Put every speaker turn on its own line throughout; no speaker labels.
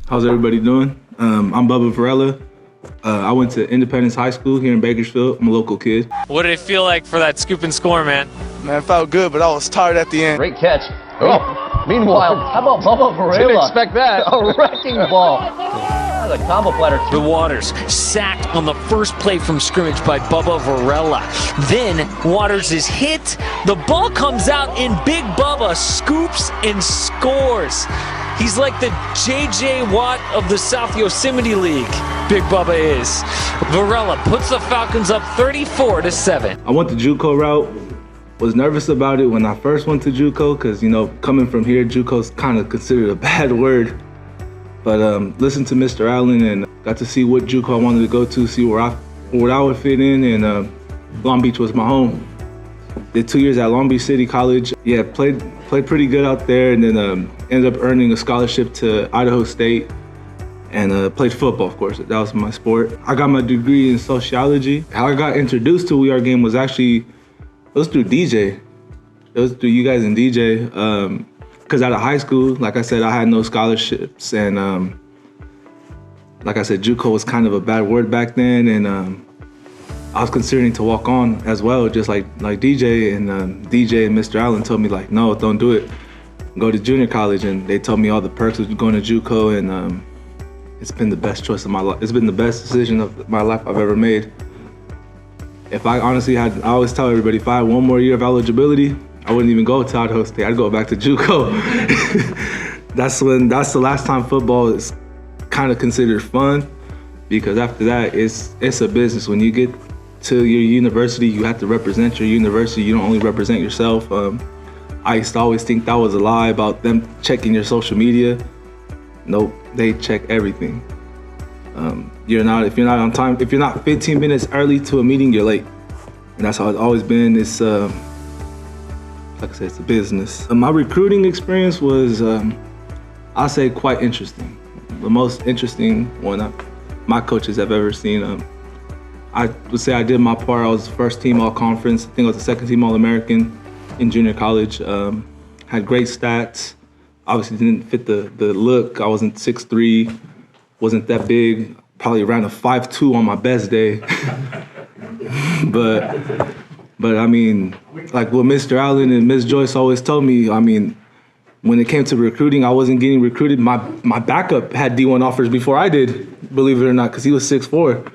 How's everybody doing? I'm Bubba Varela. I went to Independence High School here in Bakersfield. I'm a local kid.
What did it feel like for that scoop and score, man?
Man, it felt good, but I was tired at the end.
Great catch. Oh, meanwhile, how about Bubba Varela?
Didn't expect that.
A wrecking ball. That's a combo platter.
The Waters sacked on the first play from scrimmage by Bubba Varela. Then Waters is hit. The ball comes out and Big Bubba scoops and scores. He's like the J.J. Watt of the South Yosemite League. Big Bubba is. Varela puts the Falcons up 34-7.
I went the JUCO route. Was nervous about it when I first went to JUCO because, you know, coming from here, JUCO's kind of considered a bad word. But listened to Mr. Allen and got to see what JUCO I wanted to go to, see where I would fit in, and Long Beach was my home. Did 2 years at Long Beach City College. Yeah, played pretty good out there, and then ended up earning a scholarship to Idaho State, and played football, of course. That was my sport. I got my degree in sociology. How I got introduced to We Are Game was actually, it was through DJ. It was through you guys and DJ. Because out of high school, like I said, I had no scholarships, and like I said, JUCO was kind of a bad word back then, and I was considering to walk on as well, just like DJ, and DJ and Mr. Allen told me, like, no, don't do it. Go to junior college, and they told me all the perks of going to JUCO, and it's been the best choice of my life. It's been the best decision of my life I've ever made. If I honestly had, I always tell everybody, if I had one more year of eligibility, I wouldn't even go to Idaho State. I'd go back to JUCO. That's the last time football is kind of considered fun, because after that, it's a business. When you get to your university, you have to represent your university. You don't only represent yourself. I used to always think that was a lie about them checking your social media. Nope, they check everything. If you're not on time, if you're not 15 minutes early to a meeting, you're late. And that's how it's always been. It's like I said, it's a business. My recruiting experience was, I'll say, quite interesting. The most interesting one my coaches have ever seen. I would say I did my part. I was first team all-conference. I think I was the second team all-American in junior college. Had great stats. Obviously didn't fit the look. I wasn't 6'3", wasn't that big. Probably ran a 5'2" on my best day. But I mean, like what Mr. Allen and Ms. Joyce always told me, I mean, when it came to recruiting, I wasn't getting recruited. My backup had D1 offers before I did, believe it or not, because he was 6'4".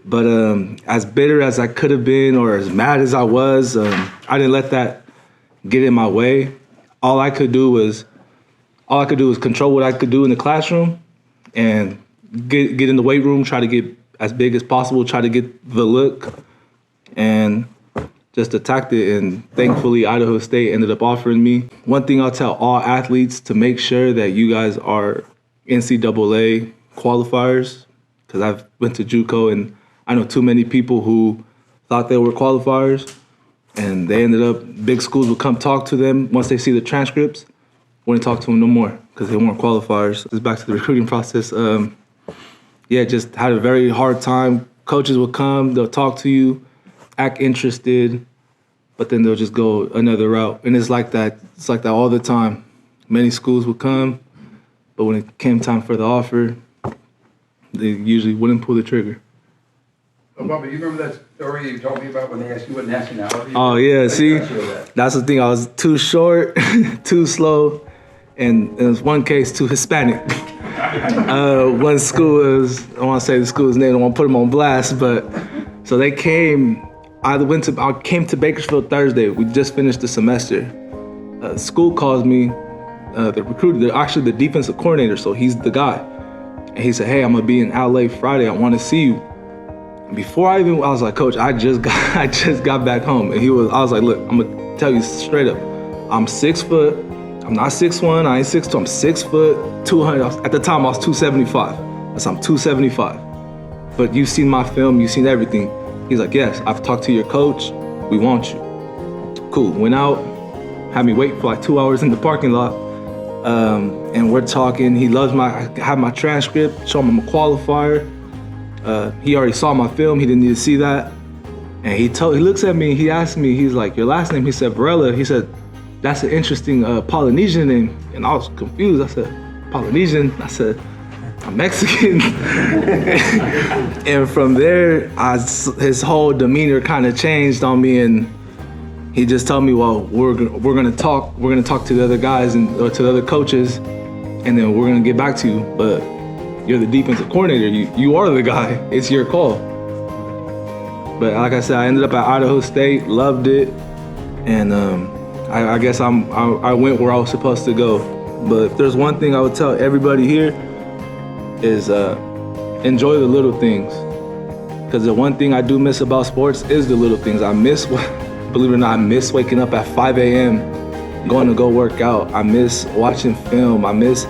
But as bitter as I could have been, or as mad as I was, I didn't let that get in my way. All I could do was control what I could do in the classroom, and get in the weight room, try to get as big as possible, try to get the look, and just attacked it. And thankfully, Idaho State ended up offering me. One thing I'll tell all athletes, to make sure that you guys are NCAA qualifiers, because I've went to JUCO and I know too many people who thought they were qualifiers, and they ended up, big schools would come talk to them. Once they see the transcripts, wouldn't talk to them no more because they weren't qualifiers. Just back to the recruiting process. Yeah, just had a very hard time. Coaches would come, they'll talk to you, act interested, but then they'll just go another route. And it's like that. It's like that all the time. Many schools would come, but when it came time for the offer, they usually wouldn't pull the trigger.
Oh, Bubba, you remember that story you told me about when they asked you what nationality?
Oh, yeah, see? That's the thing. I was too short, too slow, and in one case, too Hispanic. One school is, I don't want to say the school's name, I don't want to put them on blast, but so they came, I came to Bakersfield Thursday. We just finished the semester. School calls me, the recruiter, actually the defensive coordinator, so he's the guy. And he said, hey, I'm gonna be in LA Friday, I want to see you. And before I was like, Coach, I just got back home. And I was like, look, I'm gonna tell you straight up, I'm 6 foot, I'm not 6'1", I ain't 6'2", I'm 6 foot, 200, at the time I was 275. I'm 275. But you've seen my film, you've seen everything. He's like, yes, I've talked to your coach, we want you. Cool, went out, had me wait for like 2 hours in the parking lot. And we're talking, he loves I have my transcript, show him I'm a qualifier. He already saw my film, he didn't need to see that. And he looks at me, he asked me, he's like, your last name? He said, Varela. He said, that's an interesting Polynesian name. And I was confused. I said, Polynesian? I said, I'm Mexican. And from there, his whole demeanor kind of changed on me, and he just told me, well, we're gonna talk to the other guys or to the other coaches, and then we're gonna get back to you. But you're the defensive coordinator. You are the guy. It's your call. But like I said, I ended up at Idaho State, loved it, and I guess I went where I was supposed to go. But if there's one thing I would tell everybody here is enjoy the little things. Because the one thing I do miss about sports is the little things. I miss, believe it or not, I miss waking up at 5 a.m., going to go work out. I miss watching film. I miss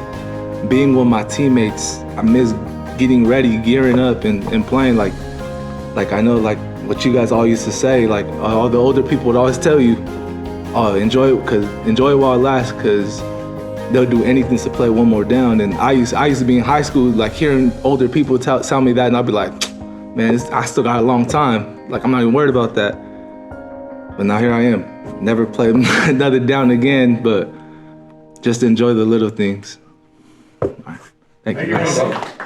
being with my teammates. I miss getting ready, gearing up, and playing. Like I know, like what you guys all used to say, like all the older people would always tell you, oh, enjoy it while it lasts, because they'll do anything to play one more down. And I used to be in high school, like hearing older people tell me that, and I'd be like, man, I still got a long time. Like, I'm not even worried about that. But now here I am. Never played another down again, but just enjoy the little things. All right. Thank you guys.